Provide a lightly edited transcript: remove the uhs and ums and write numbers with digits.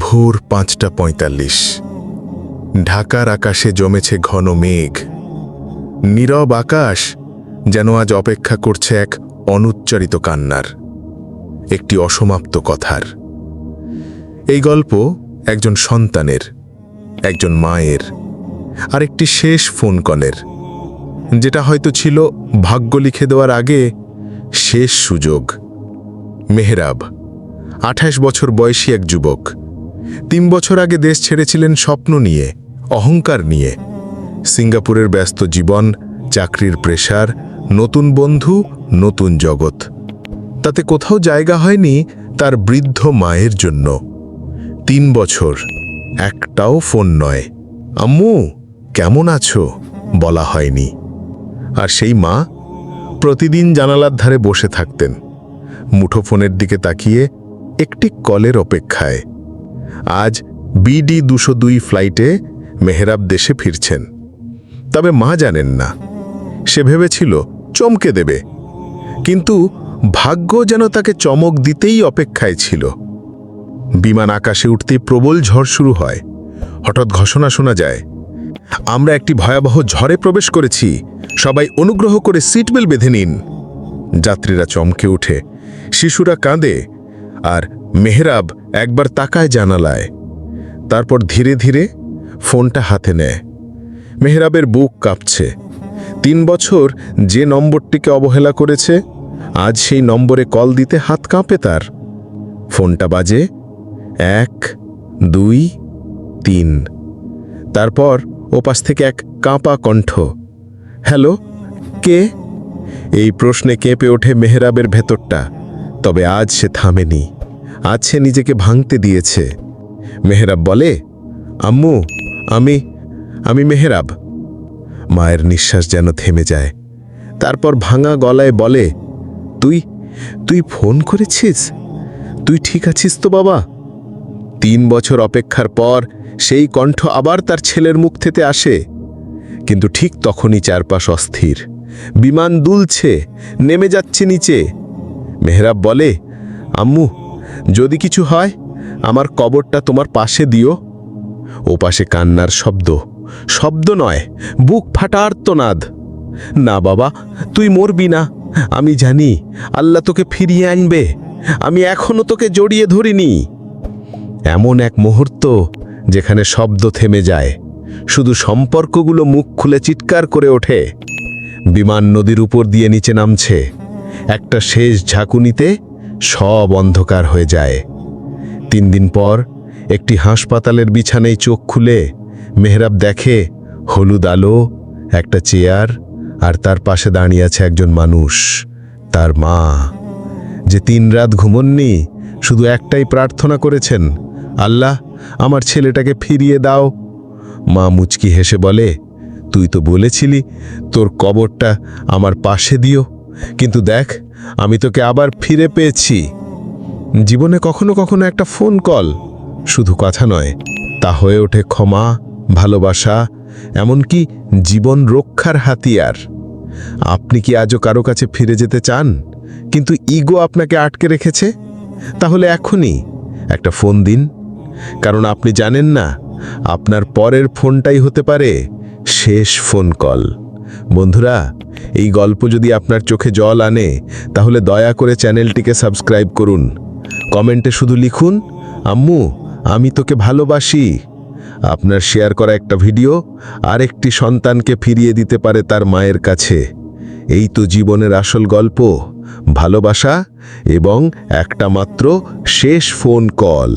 ভোর ৫:৪৫। ঢাকার আকাশে জমেছে ঘন মেঘ। নীরব আকাশ যেন আজ অপেক্ষা করছে এক অনুচ্চারিত কান্নার, একটি অসমাপ্ত কথার। এই গল্প একজন সন্তানের, একজন মায়ের, আর একটি শেষ ফোন কলের, যেটা হয়তো ছিল ভাগ্য লিখে দেওয়ার আগে শেষ সুযোগ। মেহরাব ২৮ বছর বয়সী এক যুবক। ৩ বছর আগে দেশ ছেড়েছিলেন স্বপ্ন নিয়ে, অহংকার নিয়ে। সিঙ্গাপুরের ব্যস্ত জীবন, চাকরির প্রেসার, নতুন বন্ধু, নতুন জগৎ। তাতে কোথাও জায়গা হয়নি তার বৃদ্ধ মায়ের জন্য। ৩ বছর, একটাও ফোন নয়, আম্মু কেমন আছো বলা হয়নি। আর সেই মা প্রতিদিন জানালার ধারে বসে থাকতেন, মুঠোফোনের দিকে তাকিয়ে একটি কলের অপেক্ষায়। আজ BD ২০২ ফ্লাইটে মেহরাব দেশে ফিরছেন। তবে মা জানেন না, সে ভেবেছিল চমকে দেবে, কিন্তু ভাগ্য যেন তাকে চমক দিতেই অপেক্ষায় ছিল। বিমান আকাশে উঠতেই প্রবল ঝড় শুরু হয়। হঠাৎ ঘোষণা শোনা যায়, আমরা একটি ভয়াবহ ঝড়ে প্রবেশ করেছি, সবাই অনুগ্রহ করে সিট বেল্ট বেঁধে নিন। যাত্রীরা চমকে ওঠে, শিশুরা কাঁদে, আর মেহরাব একবার তাকায় জানালায়। তারপর ধীরে ধীরে ফোনটা হাতে নেয়। মেহরাবের বুক কাঁপছে। ৩ বছর যে নম্বরটিকে অবহেলা করেছে, আজ সেই নম্বরে কল দিতে হাত কাঁপে তার। ফোনটা বাজে ১, ২, ৩। তারপর ওপাশ থেকে এক কাঁপা কণ্ঠ, হ্যালো, কে? এই প্রশ্নে কেঁপে ওঠে মেহরাবের ভেতরটা। তবে আজ সে থামেনি, আজ সে নিজেকে ভাঙতে দিয়েছে। মেহরাব বলে, আম্মু, আমি মেহরাব। মায়ের নিঃশ্বাস যেন থেমে যায়। তারপর ভাঙা গলায় বলে, তুই ফোন করেছিস? তুই ঠিক আছিস তো বাবা? ৩ বছর অপেক্ষার পর সেই কণ্ঠ আবার তার ছেলের মুখ থেকে আসে। কিন্তু ঠিক তখনই চারপাশ অস্থির। বিমান দুলছে, নেমে যাচ্ছে নিচে। মেহরাব বলে, আম্মু, যদি কিছু হয় আমার কবরটা তোমার পাশে দিও। ও পাশে কান্নার শব্দ নয়, বুক ফাটা আর্তনাদ। না বাবা, তুই মরবি না। আমি জানি আল্লাহ তোকে ফিরিয়ে আনবে। আমি এখনো তোকে জড়িয়ে ধরিনি। এমন এক মুহূর্ত যেখানে শব্দ থেমে যায়, শুধু সম্পর্কগুলো মুখ খুলে চিৎকার করে ওঠে। বিমান নদীর উপর দিয়ে নিচে নামছে। একটা শেষ ঝাঁকুনিতে সব অন্ধকার হয়ে যায়। ৩ দিন পর একটি হাসপাতালের বিছানায় চোখ খুলে মেহরাব দেখে হলুদ আলো, একটা চেয়ার, আর তার পাশে দাঁড়িয়ে আছে একজন মানুষ, তার মা, যে ৩ রাত ঘুমননি, শুধু একটাই প্রার্থনা করেছেন, আল্লাহ আমার ছেলেটাকে ফিরিয়ে দাও। মা মুচকি হেসে বলে, তুই তো বলেছিলি তোর কবরটা আমার পাশে দিও, কিন্তু দেখ আমি তোকে আবার ফিরে পেয়েছি। জীবনে কখনো কখনো একটা ফোন কল, শুধু কথা নয়, তা হয়ে ওঠে ক্ষমা, ভালোবাসা, এমনকি জীবন রক্ষার হাতিয়ার। আপনি কি আজও কারো কাছে ফিরে যেতে চান, কিন্তু ইগো আপনাকে আটকে রেখেছে? তাহলে এখনই একটা ফোন দিন, কারণ আপনি জানেন না আপনার পরের ফোনটাই হতে পারে শেষ ফোন কল। বন্ধুরা, এই গল্প যদি আপনার চোখে জল আনে, তাহলে দয়া করে চ্যানেলটিকে সাবস্ক্রাইব করুন। কমেন্টে শুধু লিখুন, আম্মু আমি তোকে ভালোবাসি। আপনার শেয়ার করা একটা ভিডিও আরেকটি সন্তানকে ফিরিয়ে দিতে পারে তার মায়ের কাছে। এই তো জীবনের আসল গল্প, ভালোবাসা এবং একটা মাত্র শেষ ফোন কল।